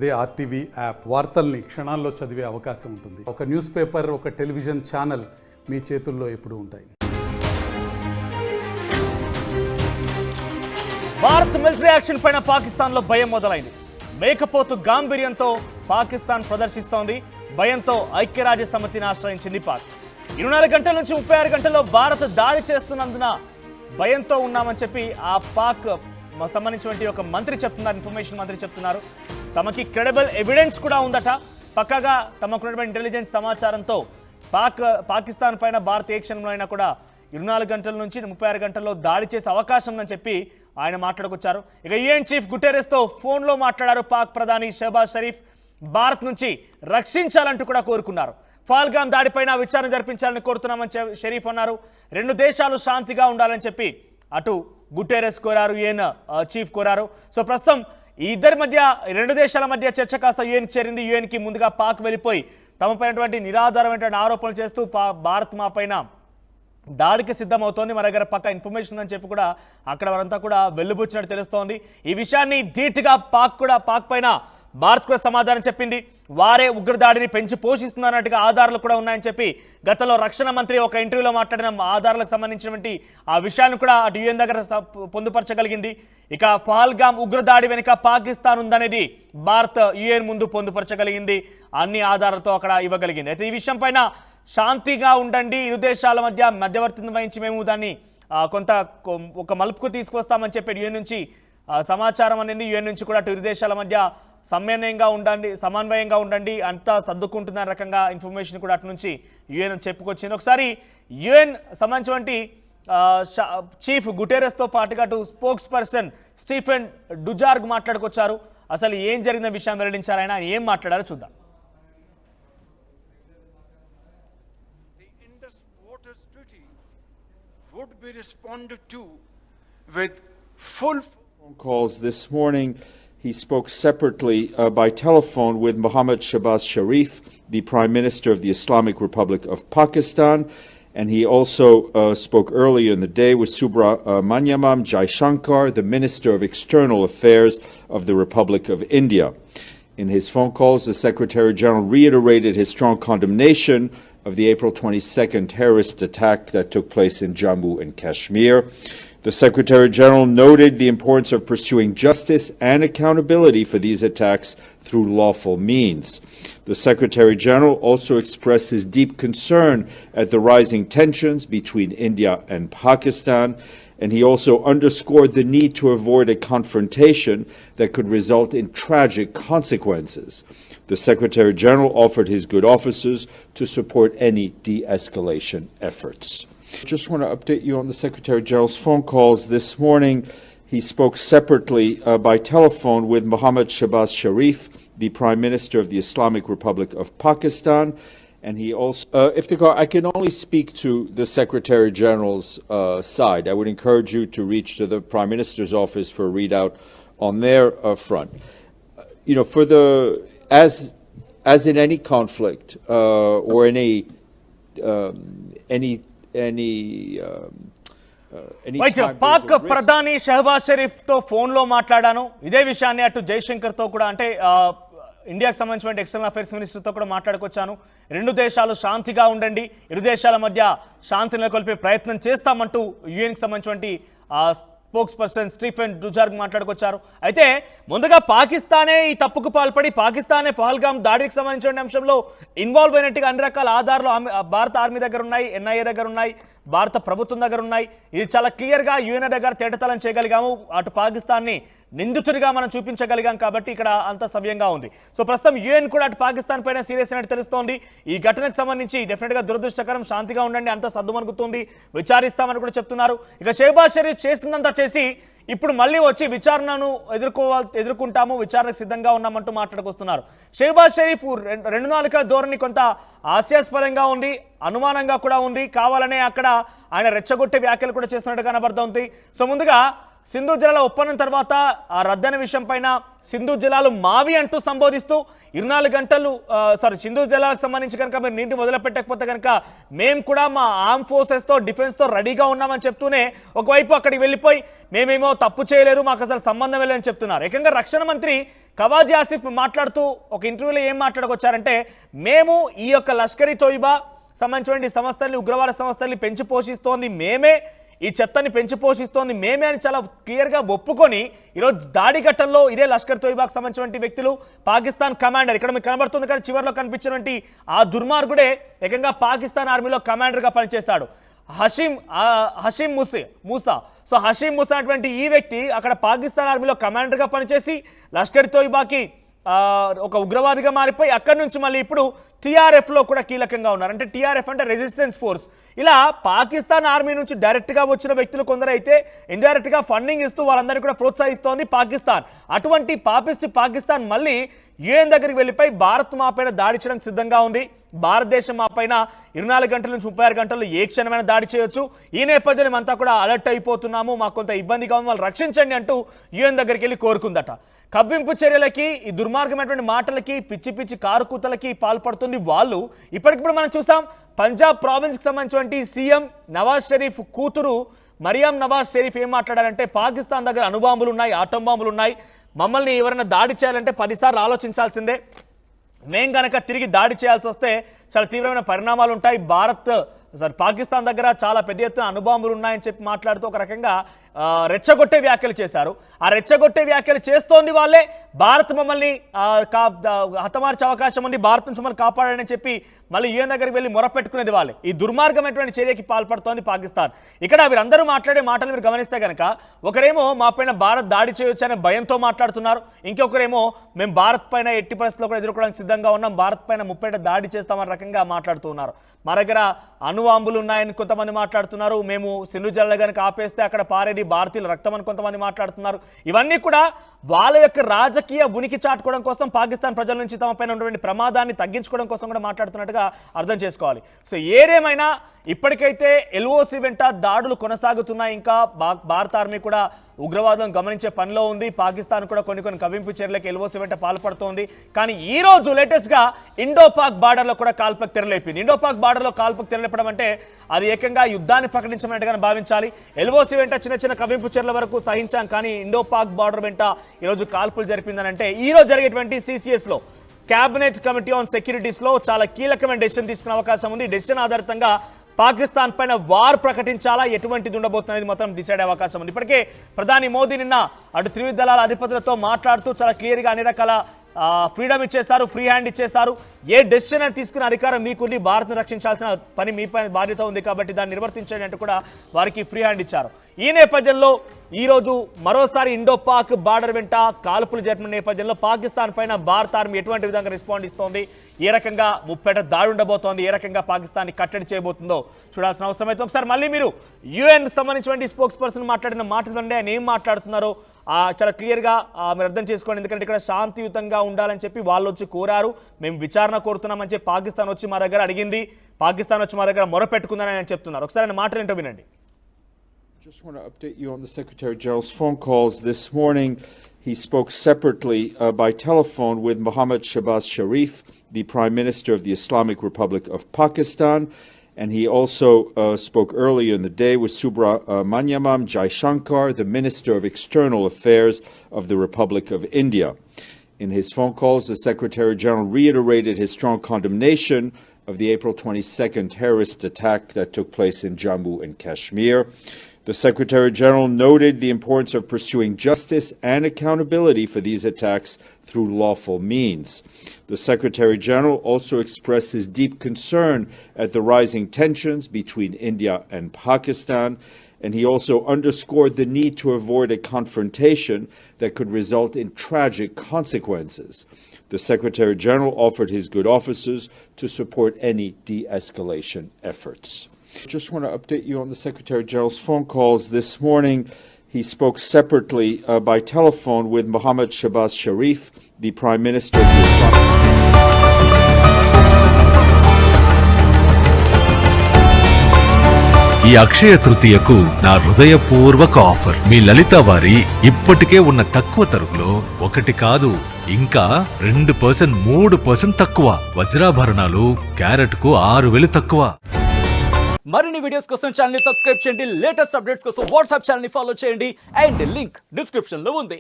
అదే RTV app వార్తల్ని క్షణాల్లో చదివే అవకాశం ఉంటుంది. ఒక న్యూస్ పేపర్, ఒక టెలివిజన్ ఛానల్ మీ చేతుల్లో ఎప్పుడూ ఉంటాయి. భారత్ మిలిటరీ యాక్షన్ పైన పాకిస్తాన్లో భయం మొదలైంది. మేకపోతు గాంభీర్యంతో పాకిస్తాన్ ప్రదర్శిస్తోంది. భయంతో ఐక్యరాజ్య సమితిని ఆశ్రయించింది పాక్. 24 గంటల నుంచి 36 గంటల్లో భారత్ దాడి చేస్తున్నందున భయంతో ఉన్నామని చెప్పి ఆ పాక్ సంబంధించినటువంటి ఒక మంత్రి చెప్తున్నారు, ఇన్ఫర్మేషన్ మంత్రి చెప్తున్నారు. తమకి క్రెడిబుల్ ఎవిడెన్స్ కూడా ఉందట. పక్కగా తమకున్నటువంటి ఇంటెలిజెన్స్ సమాచారంతో పాకిస్తాన్ పైన భారత్ ఏ క్షణంలో అయినా కూడా 24 గంటల నుంచి 36 గంటల్లో దాడి చేసే అవకాశం ఉందని చెప్పి ఆయన మాట్లాడుకొచ్చారు. ఇక యుఎన్ చీఫ్ గుటెరెస్తో ఫోన్లో మాట్లాడారు పాక్ ప్రధాని షహబాజ్ షరీఫ్. భారత్ నుంచి రక్షించాలంటూ కూడా కోరుకున్నారు. పహల్గామ్ దాడిపైన విచారణ జరిపించాలని కోరుతున్నామని షరీఫ్ అన్నారు. 2 దేశాలు శాంతిగా ఉండాలని చెప్పి అటు గుటెరెస్ కోరారు, యుఎన్ చీఫ్ కోరారు. సో ప్రస్తుతం ఈ ఇద్దరి మధ్య 2 దేశాల మధ్య చర్చ కాస్త యుఎన్కి చేరింది. యుఎన్కి ముందుగా పాక్ వెళ్ళిపోయి తమపైనటువంటి నిరాధారమైనటువంటి ఆరోపణలు చేస్తూ భారత్ మా పైన దాడికి సిద్ధమవుతోంది. మన దగ్గర పక్క ఇన్ఫర్మేషన్ ఉందని చెప్పి కూడా అక్కడ వారంతా కూడా వెల్లుబుచ్చినట్టు తెలుస్తోంది. ఈ విషయాన్ని ధీటుగా పాక్ పైన భారత్ కూడా సమాధానం చెప్పింది. వారే ఉగ్రదాడిని పెంచి పోషిస్తున్నారన్నట్టుగా ఆధారాలు కూడా ఉన్నాయని చెప్పి గతంలో రక్షణ మంత్రి ఒక ఇంటర్వ్యూలో మాట్లాడిన ఆధారాలకు సంబంధించినటువంటి ఆ విషయాన్ని కూడా అటు యుఎన్ దగ్గర పొందుపరచగలిగింది. ఇక పహల్గామ్ ఉగ్రదాడి వెనుక పాకిస్తాన్ ఉందనేది భారత్ యుఎన్ ముందు పొందుపరచగలిగింది. అన్ని ఆధారాలతో అక్కడ ఇవ్వగలిగింది. అయితే ఈ విషయం పైన శాంతిగా ఉండండి, 2 దేశాల మధ్య మధ్యవర్తిత్వం వహించి మేము దాన్ని ఒక మలుపుకు తీసుకొస్తామని చెప్పి యుఎన్ నుంచి సమాచారం అనేది యుఎన్ నుంచి కూడా 2 దేశాల మధ్య సమన్వయంగా ఉండండి, అంతా సర్దుకుంటున్న రకంగా ఇన్ఫర్మేషన్ కూడా అటు నుంచి యుఎన్ చెప్పుకొచ్చింది. ఒకసారి యుఎన్ సంబంధించినటువంటి చీఫ్ గుటెరెస్తో పాటుగా అటు స్పోక్స్ పర్సన్ స్టీఫెన్ డుజార్గ్ మాట్లాడుకొచ్చారు. అసలు ఏం జరిగిన విషయం వెల్లడించారు, ఆయన ఏం మాట్లాడారో చూద్దాం. Would be responded to with full phone calls this morning. He spoke separately by telephone with Mohammad Shahbaz Sharif, the Prime Minister of the Islamic Republic of Pakistan, and he also spoke earlier in the day with Subramanyam Jaishankar, the Minister of External Affairs of the Republic of India. In his phone calls, the Secretary General reiterated his strong condemnation of the April 22nd terrorist attack that took place in Jammu and Kashmir. The Secretary General noted the importance of pursuing justice and accountability for these attacks through lawful means. The Secretary General also expressed his deep concern at the rising tensions between India and Pakistan, and he also underscored the need to avoid a confrontation that could result in tragic consequences. The Secretary General offered his good officers to support any de-escalation efforts. Just want to update you on the Secretary General's phone calls this morning. He spoke separately by telephone with Mohammad Shahbaz Sharif, the Prime Minister of the Islamic Republic of Pakistan, and he also, Iftikhar, I can only speak to the Secretary General's side. I would encourage you to reach to the Prime Minister's office for a readout on their front. For the as in any conflict or any Pak ప్రధాని షహబాజ్ షరీఫ్ తో phone లో మాట్లాడాను. ఇదే విషయాన్ని అటు జైశంకర్ తో కూడా అంటే ఇండియాకి సంబంధించిన ఎక్స్టర్నల్ అఫైర్స్ మినిస్టర్తో కూడా మాట్లాడుకొచ్చాను. 2 దేశాలు శాంతిగా ఉండండి, 2 దేశాల మధ్య శాంతిని నెలకొల్పే ప్రయత్నం చేస్తామంటూ యుఎన్కి సంబంధించినటువంటి స్పోక్స్ పర్సన్ స్టీఫెన్ డుజార్గ్ మాట్లాడుకొచ్చారు. అయితే ముందుగా పాకిస్తానే ఈ తప్పుకు పాల్పడి పాకిస్తానే పహల్గామ్ దాడికి సంబంధించిన అంశంలో ఇన్వాల్వ్ అయినట్టుగా అన్ని రకాల ఆధారాలు భారత ఆర్మీ దగ్గర ఉన్నాయి, ఎన్ఐఏ దగ్గర ఉన్నాయి, భారత ప్రభుత్వం దగ్గర ఉన్నాయి. ఇది చాలా క్లియర్గా యుఎన్ దగ్గర తేటతలం చేయగలిగాము. అటు పాకిస్తాన్ని నిందితుడిగా మనం చూపించగలిగాం కాబట్టి ఇక్కడ అంత సవ్యంగా ఉంది. సో ప్రస్తుతం యుఎన్ కూడా అటు పాకిస్తాన్ పైన సీరియస్ అయినట్టు తెలుస్తోంది. ఈ ఘటనకు సంబంధించి డెఫినెట్గా దురదృష్టకరం, శాంతిగా ఉండండి, అంత సద్దుమణుగుతుంది, విచారిస్తామని కూడా చెప్తున్నారు. ఇక షహబాజ్ షరీఫ్ చేసిందంతా చేసి ఇప్పుడు మళ్ళీ వచ్చి విచారణను ఎదుర్కొంటాము, విచారణకు సిద్ధంగా ఉన్నామంటూ మాట్లాడుకొస్తున్నారు. షహబాజ్ షరీఫ్ 2 నాలుకల ధోరణి కొంత హాస్యాస్పదంగా ఉంది, అనుమానంగా కూడా ఉంది. కావాలనే అక్కడ ఆయన రెచ్చగొట్టే వ్యాఖ్యలు కూడా చేస్తున్నట్టు కనబడుతోంది. సో ముందుగా సింధు జలాల ఒప్పందం తర్వాత ఆ రద్దయిన విషయం పైన సింధు జలాలు మావి అంటూ సంబోధిస్తూ 24 గంటలు సింధు జలాలకు సంబంధించి కనుక మీరు నీటిని వదిలిపెట్టకపోతే కనుక మేము కూడా మా ఆర్మ్ ఫోర్సెస్తో డిఫెన్స్తో రెడీగా ఉన్నామని చెప్తూనే ఒకవైపు అక్కడికి వెళ్ళిపోయి మేమేమో తప్పు చేయలేదు, మాకు అసలు సంబంధం లేదని చెప్తున్నారు. ఏకంగా రక్షణ మంత్రి ఖవాజీ ఆసిఫ్ మాట్లాడుతూ ఒక ఇంటర్వ్యూలో ఏం మాట్లాడుకొచ్చారంటే, మేము ఈ యొక్క లష్కర్ ఇ తోయిబా సంబంధించిన సంస్థల్ని, ఉగ్రవాద సంస్థల్ని పెంచి పోషిస్తోంది మేమే, ఈ చెత్తని పెంచి పోషిస్తోంది మేమే అని చాలా క్లియర్గా ఒప్పుకొని ఈరోజు దాడి ఘట్టంలో ఇదే లష్కర్ తోయిబాకు సంబంధించిన వ్యక్తులు పాకిస్తాన్ కమాండర్ ఇక్కడ మీకు కనబడుతుంది కానీ చివరిలో కనిపించినటువంటి ఆ దుర్మార్గుడే ఏకంగా పాకిస్తాన్ ఆర్మీలో కమాండర్గా పనిచేశాడు హషీం మూసా. సో హషీం మూసా అటువంటి ఈ వ్యక్తి అక్కడ పాకిస్తాన్ ఆర్మీలో కమాండర్గా పనిచేసి లష్కర్ తోయిబాకి ఒక ఉగ్రవాదిగా మారిపోయి అక్కడి నుంచి మళ్ళీ ఇప్పుడు టీఆర్ఎఫ్లో కూడా కీలకంగా ఉన్నారు. అంటే టీఆర్ఎఫ్ అంటే రెసిస్టెన్స్ ఫోర్స్. ఇలా పాకిస్తాన్ ఆర్మీ నుంచి డైరెక్ట్గా వచ్చిన వ్యక్తులు కొందరైతే ఇండైరెక్ట్గా ఫండింగ్ ఇస్తూ వాళ్ళందరినీ కూడా ప్రోత్సహిస్తోంది పాకిస్తాన్. అటువంటి పాపిస్టి పాకిస్తాన్ మళ్ళీ యుఎన్ దగ్గరికి వెళ్ళిపోయి భారత్ మా పైన దాడి చేయడానికి సిద్ధంగా ఉంది. భారతదేశం మా పైన 24 గంటల నుంచి 36 గంటల్లో ఏ క్షణమైన దాడి చేయొచ్చు. ఈ నేపథ్యంలో మేమంతా కూడా అలర్ట్ అయిపోతున్నాము, మాకు కొంత ఇబ్బందిగా ఉంది, వాళ్ళు రక్షించండి అంటూ యుఎన్ దగ్గరికి వెళ్ళి కోరుకుందట. కవ్వింపు చర్యలకి, ఈ దుర్మార్గమైనటువంటి మాటలకి, పిచ్చి పిచ్చి కారుకూతలకి పాల్పడుతుంది వాళ్ళు. ఇప్పటికిప్పుడు మనం చూసాం పంజాబ్ ప్రావిన్స్కి సంబంధించినటువంటి సీఎం నవాజ్ షరీఫ్ కూతురు మరియాం నవాజ్ షరీఫ్ ఏం మాట్లాడారంటే, పాకిస్తాన్ దగ్గర అణుబాంబులు ఉన్నాయి, ఆటం బాంబులు ఉన్నాయి, మమ్మల్ని ఎవరైనా దాడి చేయాలంటే 10 సార్లు ఆలోచించాల్సిందే, మేము కనుక తిరిగి దాడి చేయాల్సి వస్తే చాలా తీవ్రమైన పరిణామాలు ఉంటాయి, పాకిస్తాన్ దగ్గర చాలా పెద్ద ఎత్తున అణుబాంబులు ఉన్నాయని చెప్పి మాట్లాడుతూ ఒక రకంగా రెచ్చగొట్టే వ్యాఖ్యలు చేశారు. ఆ రెచ్చగొట్టే వ్యాఖ్యలు చేస్తోంది వాళ్ళే. భారత్ మమ్మల్ని హతమార్చే అవకాశం ఉంది, భారత్ నుంచి మమ్మల్ని కాపాడని చెప్పి మళ్ళీ యుఎన్ దగ్గరికి వెళ్ళి మొరపెట్టుకునేది వాళ్ళే. ఈ దుర్మార్గమైనటువంటి చర్యకి పాల్పడుతోంది పాకిస్తాన్. ఇక్కడ వీరందరూ మాట్లాడే మాటలు మీరు గమనిస్తే కనుక ఒకరేమో మా పైన భారత్ దాడి చేయొచ్చు అనే భయంతో మాట్లాడుతున్నారు, ఇంకొకరేమో మేము భారత్ పైన ఎట్టి పరిస్థితుల్లో కూడా ఎదుర్కోవడానికి సిద్ధంగా ఉన్నాం, భారత్ పైన ముప్పేట దాడి చేస్తామన్న రకంగా మాట్లాడుతూ ఉన్నారు. మా దగ్గర అణుబాంబులు ఉన్నాయని కొంతమంది మాట్లాడుతున్నారు, మేము సింధు జలాలు కనుక ఆపేస్తే అక్కడ పారేది భారతీయుల రక్తం అని కొంతమంది మాట్లాడుతున్నారు. ఇవన్నీ కూడా వాళ్ళ యొక్క రాజకీయ ఉనికి చాటుకోవడం కోసం, పాకిస్తాన్ ప్రజల నుంచి తమ పైన ఉన్నటువంటి ప్రమాదాన్ని తగ్గించుకోవడం కోసం కూడా మాట్లాడుతున్నట్టుగా అర్థం చేసుకోవాలి. సో ఏదేమైనా ఇప్పటికైతే ఎల్ఓసి వెంట దాడులు కొనసాగుతున్నాయి. ఇంకా భారత ఆర్మీ కూడా ఉగ్రవాదం గమనించే పనిలో ఉంది. పాకిస్తాన్ కూడా కొన్ని కవ్వింపు చర్యలకు ఎల్ఓసి వెంట పాల్పడుతోంది. కానీ ఈ రోజు లేటెస్ట్గా ఇండో పాక్ బార్డర్లో కూడా కాల్పులకు తెరలేపింది. ఇండో పాక్ బార్డర్లో కాల్పులకు తెరలేపడం అంటే అది ఏకంగా యుద్ధాన్ని ప్రకటించమన్నట్టుగా భావించాలి. ఎల్ఓసి వెంట చిన్న కవ్వింపు చర్యల వరకు సహించాం, కానీ ఇండో పాక్ బార్డర్ వెంట ఈరోజు కాల్పులు జరిపిందని అంటే ఈ రోజు జరిగేటువంటి సిసిఎస్లో క్యాబినెట్ కమిటీ ఆన్ సెక్యూరిటీస్లో చాలా కీలకమైన డెసిషన్ తీసుకునే అవకాశం ఉంది. డెసిషన్ ఆధారితంగా పాకిస్తాన్ పైన వార్ ప్రకటించాలా, ఎటువంటిది ఉండబోతున్నది మొత్తం డిసైడ్ అయ్యే అవకాశం ఉంది. ఇప్పటికే ప్రధాని మోదీ నిన్న అటు త్రివిధ దళాల అధిపతులతో మాట్లాడుతూ చాలా క్లియర్గా అన్ని రకాల ఫ్రీడమ్ ఇచ్చేశారు, ఫ్రీ హ్యాండ్ ఇచ్చేశారు. ఏ డెసిషన్ అని తీసుకునే అధికారం మీకుంది, భారత్ను రక్షించాల్సిన పని మీ పైన బాధ్యత ఉంది కాబట్టి దాన్ని నిర్వర్తించండి అంటూ కూడా వారికి ఫ్రీ హ్యాండ్ ఇచ్చారు. ఈ నేపథ్యంలో ఈరోజు మరోసారి ఇండో పాక్ బార్డర్ వెంట కాల్పులు జరిపిన నేపథ్యంలో పాకిస్తాన్ పైన భారత ఆర్మీ ఎటువంటి విధంగా రెస్పాండ్ ఇస్తోంది, ఏ రకంగా ముప్పేట దాడి ఉండబోతోంది, ఏ రకంగా పాకిస్తాన్ని కట్టడి చేయబోతుందో చూడాల్సిన అవసరం అయితే. ఒకసారి మళ్ళీ మీరు యుఎన్ సంబంధించినటువంటి స్పోక్స్ పర్సన్ మాట్లాడిన మాటలంటే ఆయన ఏం మాట్లాడుతున్నారో చాలా క్లియర్గా మీరు అర్థం చేసుకోండి. ఎందుకంటే ఇక్కడ శాంతియుతంగా ఉండాలని చెప్పి వాళ్ళు వచ్చి కోరారు, మేము విచారణ కోరుతున్నామని చెప్పి పాకిస్తాన్ వచ్చి మా దగ్గర అడిగింది, పాకిస్తాన్ వచ్చి మా దగ్గర మొరపెట్టుకుందని ఆయన చెప్తున్నారు. ఒకసారి ఆయన మాటలు ఏంటో వినండి. Just want to update you on the Secretary General's phone calls this morning. He spoke separately by telephone with Mohammad Shahbaz Sharif, the Prime Minister of the Islamic Republic of Pakistan, and he also spoke earlier in the day with Subramanyam Jaishankar, the Minister of External Affairs of the Republic of India. In his phone calls, the Secretary General reiterated his strong condemnation of the April 22nd terrorist attack that took place in Jammu and Kashmir. The Secretary General noted the importance of pursuing justice and accountability for these attacks through lawful means. The Secretary General also expressed his deep concern at the rising tensions between India and Pakistan, and he also underscored the need to avoid a confrontation that could result in tragic consequences. The Secretary General offered his good offices to support any de-escalation efforts. Just want to update you on the Secretary General's phone calls this morning. He spoke separately by telephone with Mohammad Shahbaz Sharif, the Prime Minister of the Islamic ఈ అక్షయ తృతీయకు నా హృదయపూర్వక offer. మీ లలిత వారి ఇప్పటికే ఉన్న తక్కువ తరుగులో 1 కాదు ఇంకా 2%, 3% తక్కువ. వజ్రాభరణాలు క్యారెట్ కు 6,000 తక్కువ. మరిన్ని వీడియోస్ కోసం ఛానల్ ని సబ్స్క్రైబ్ చేయండి. లేటెస్ట్ అప్డేట్స్ కోసం వాట్సాప్ ఛానల్ ని ఫాలో చేయండి. అండ్ లింక్ డిస్క్రిప్షన్ లో ఉంది.